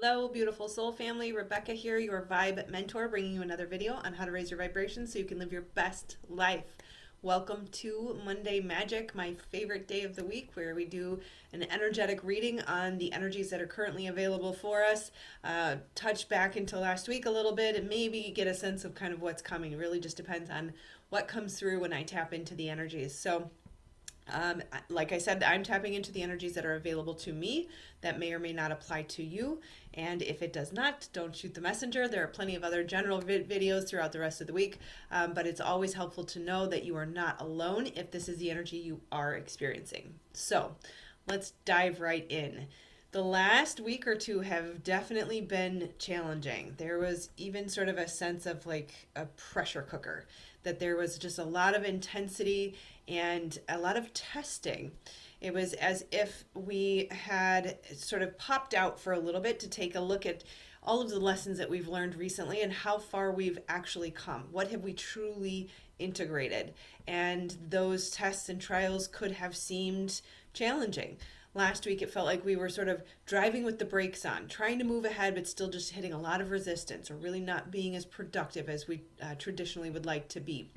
Hello, beautiful soul family. Rebecca here, your vibe mentor, bringing you another video on how to raise your vibration so you can live your best life. Welcome to Monday Magic, my favorite day of the week, where we do an energetic reading on the energies that are currently available for us. Touch back into last week a little bit and maybe get a sense of kind of what's coming. It really just depends on what comes through when I tap into the energies. Like I said, I'm tapping into the energies that are available to me that may or may not apply to you. And if it does not, don't shoot the messenger. There are plenty of other general videos throughout the rest of the week, but it's always helpful to know that you are not alone if this is the energy you are experiencing. So let's dive right in. The last week or two have definitely been challenging. There was even sort of a sense of like a pressure cooker, that there was just a lot of intensity and a lot of testing. It was as if we had sort of popped out for a little bit to take a look at all of the lessons that we've learned recently and how far we've actually come. What have we truly integrated? And those tests and trials could have seemed challenging. Last week, it felt like we were sort of driving with the brakes on, trying to move ahead, but still just hitting a lot of resistance or really not being as productive as we traditionally would like to be.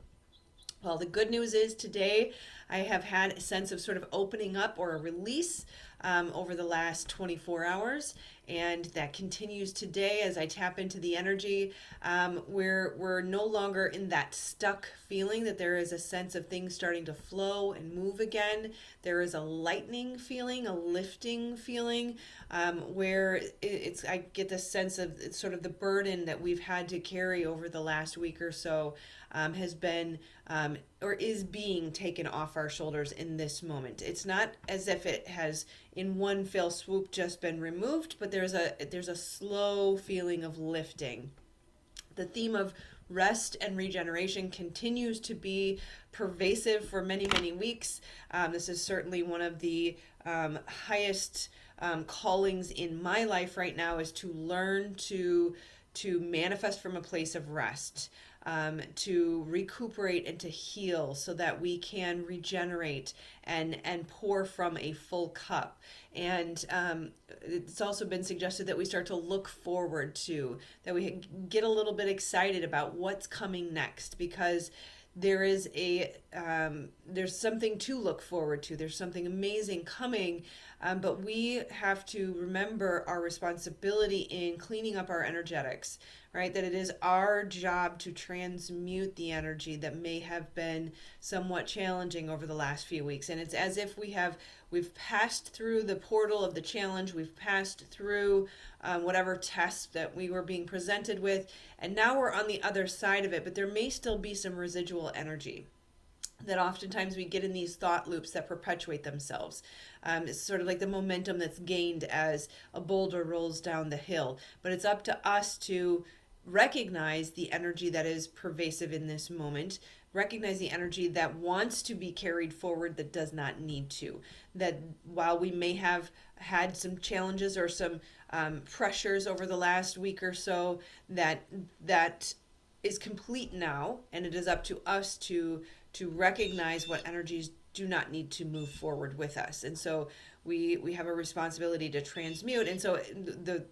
Well, the good news is today I have had a sense of sort of opening up or a release over the last 24 hours. And that continues today as I tap into the energy. We're no longer in that stuck feeling, that there is a sense of things starting to flow and move again. There is a lightening feeling, a lifting feeling, where I get the sense of it's sort of the burden that we've had to carry over the last week or so has been or is being taken off our shoulders in this moment. It's not as if it has in one fell swoop just been removed, but there's a slow feeling of lifting. The theme of rest and regeneration continues to be pervasive for many, many weeks. This is certainly one of the highest callings in my life right now, is to learn to manifest from a place of rest, to recuperate and to heal so that we can regenerate and pour from a full cup. And it's also been suggested that we start to look forward to, that we get a little bit excited about what's coming next, because there is there's something to look forward to. There's something amazing coming, but we have to remember our responsibility in cleaning up our energetics, right? That it is our job to transmute the energy that may have been somewhat challenging over the last few weeks. And it's as if we've passed through the portal of the challenge, we've passed through whatever test that we were being presented with, and now we're on the other side of it, but there may still be some residual energy that oftentimes we get in these thought loops that perpetuate themselves. It's sort of like the momentum that's gained as a boulder rolls down the hill. But it's up to us to recognize the energy that is pervasive in this moment, recognize the energy that wants to be carried forward that does not need to. That while we may have had some challenges or some pressures over the last week or so, that is complete now, and it is up to us to recognize what energies do not need to move forward with us. And so we have a responsibility to transmute. And so the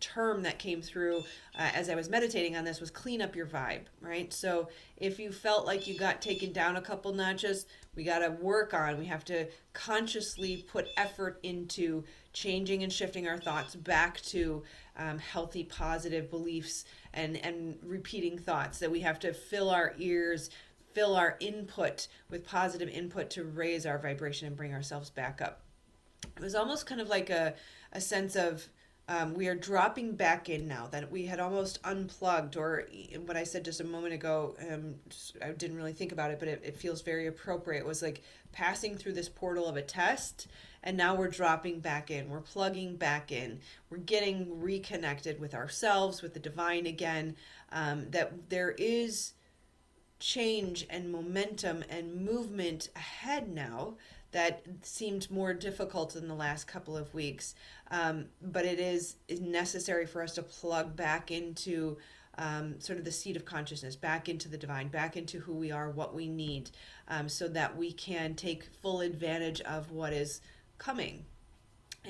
term that came through as I was meditating on this was clean up your vibe, right? So if you felt like you got taken down a couple notches, we got to work on, we have to consciously put effort into changing and shifting our thoughts back to healthy, positive beliefs and repeating thoughts, that we have to fill our ears, fill our input with positive input to raise our vibration and bring ourselves back up. It was almost kind of like a sense of we are dropping back in now, that we had almost unplugged, or what I said just a moment ago, I didn't really think about it, but it feels very appropriate. It was like passing through this portal of a test, and now we're dropping back in. We're plugging back in. We're getting reconnected with ourselves, with the divine again, that there is change and momentum and movement ahead now that seemed more difficult in the last couple of weeks. But it is necessary for us to plug back into sort of the seat of consciousness, back into the divine, back into who we are, what we need, so that we can take full advantage of what is coming.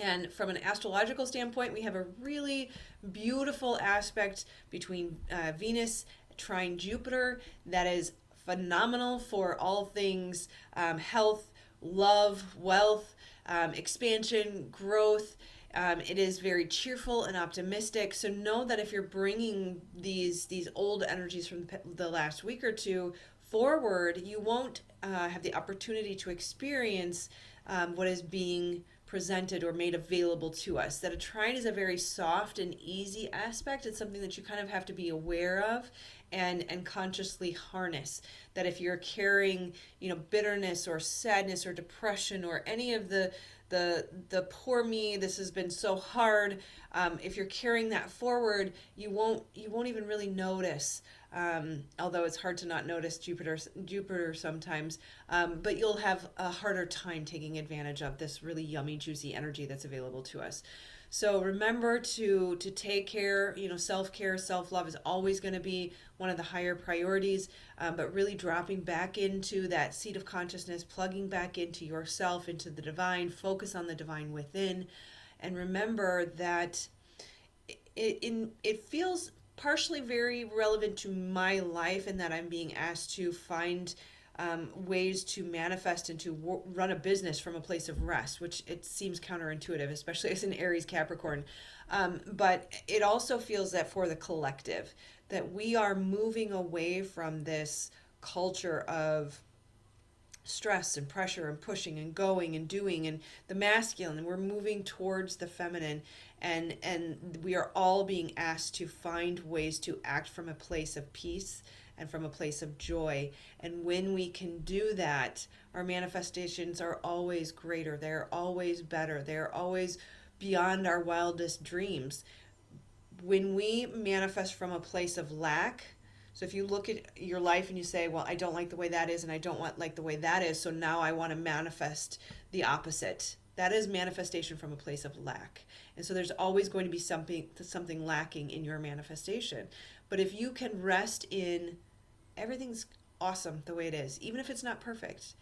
And from an astrological standpoint, we have a really beautiful aspect between Venus trine Jupiter that is phenomenal for all things health, love, wealth, expansion, growth. It is very cheerful and optimistic. So know that if you're bringing these old energies from the last week or two forward, you won't have the opportunity to experience what is being presented or made available to us. That a trine is a very soft and easy aspect. It's something that you kind of have to be aware of and consciously harness. That if you're carrying, bitterness or sadness or depression or any of the poor me, this has been so hard, if you're carrying that forward, you won't even really notice. Although it's hard to not notice Jupiter sometimes, but you'll have a harder time taking advantage of this really yummy, juicy energy that's available to us. So remember to take care. Self-care, self-love is always going to be one of the higher priorities, but really dropping back into that seat of consciousness, plugging back into yourself, into the divine, focus on the divine within, and remember that it feels partially very relevant to my life in that I'm being asked to find ways to manifest and to run a business from a place of rest, which it seems counterintuitive, especially as an Aries Capricorn. But it also feels that for the collective, that we are moving away from this culture of stress and pressure and pushing and going and doing and the masculine, and we're moving towards the feminine, and we are all being asked to find ways to act from a place of peace and from a place of joy. And when we can do that, our manifestations are always greater, they're always better, they're always beyond our wildest dreams. When we manifest from a place of lack, so if you look at your life and you say, well, I don't like the way that is, and I don't like the way that is, so now I want to manifest the opposite. That is manifestation from a place of lack. And so there's always going to be something lacking in your manifestation. But if you can rest in everything's awesome the way it is, even if it's not perfect.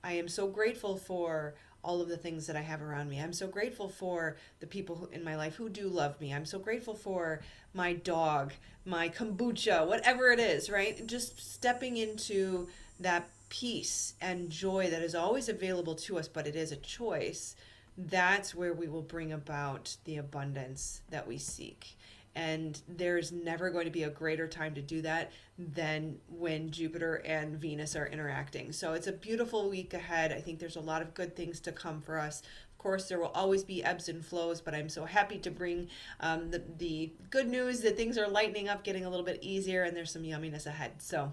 I am so grateful for all of the things that I have around me. I'm so grateful for the people in my life who do love me. I'm so grateful for my dog, my kombucha, whatever it is, right? Just stepping into that peace and joy that is always available to us, but it is a choice. That's where we will bring about the abundance that we seek. And there's never going to be a greater time to do that than when Jupiter and Venus are interacting. So it's a beautiful week ahead. I think there's a lot of good things to come for us. Of course, there will always be ebbs and flows, but I'm so happy to bring the good news that things are lightening up, getting a little bit easier, and there's some yumminess ahead. So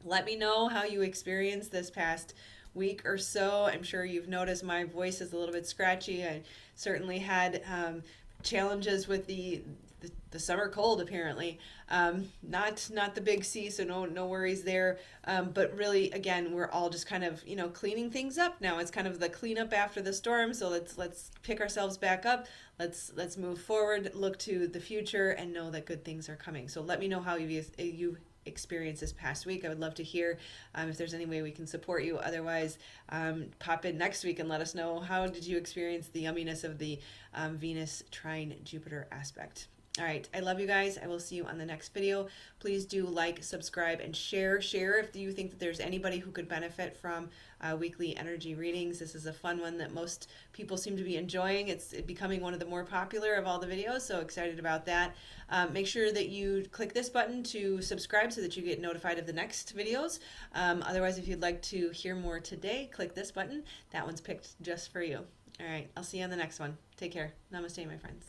let me know how you experienced this past week or so. I'm sure you've noticed my voice is a little bit scratchy. I certainly had challenges with the summer cold, apparently. Not the big C, so no worries there. But really, again, we're all just kind of cleaning things up now. It's kind of the cleanup after the storm. So let's pick ourselves back up. Let's move forward, look to the future, and know that good things are coming. So let me know how you experienced this past week. I would love to hear if there's any way we can support you. Otherwise, pop in next week and let us know how did you experience the yumminess of the Venus trine Jupiter aspect. All right, I love you guys. I will see you on the next video. Please do like, subscribe, and share. Share if you think that there's anybody who could benefit from weekly energy readings. This is a fun one that most people seem to be enjoying. It's becoming one of the more popular of all the videos, so excited about that. Make sure that you click this button to subscribe so that you get notified of the next videos. Otherwise, if you'd like to hear more today, click this button. That one's picked just for you. All right, I'll see you on the next one. Take care. Namaste, my friends.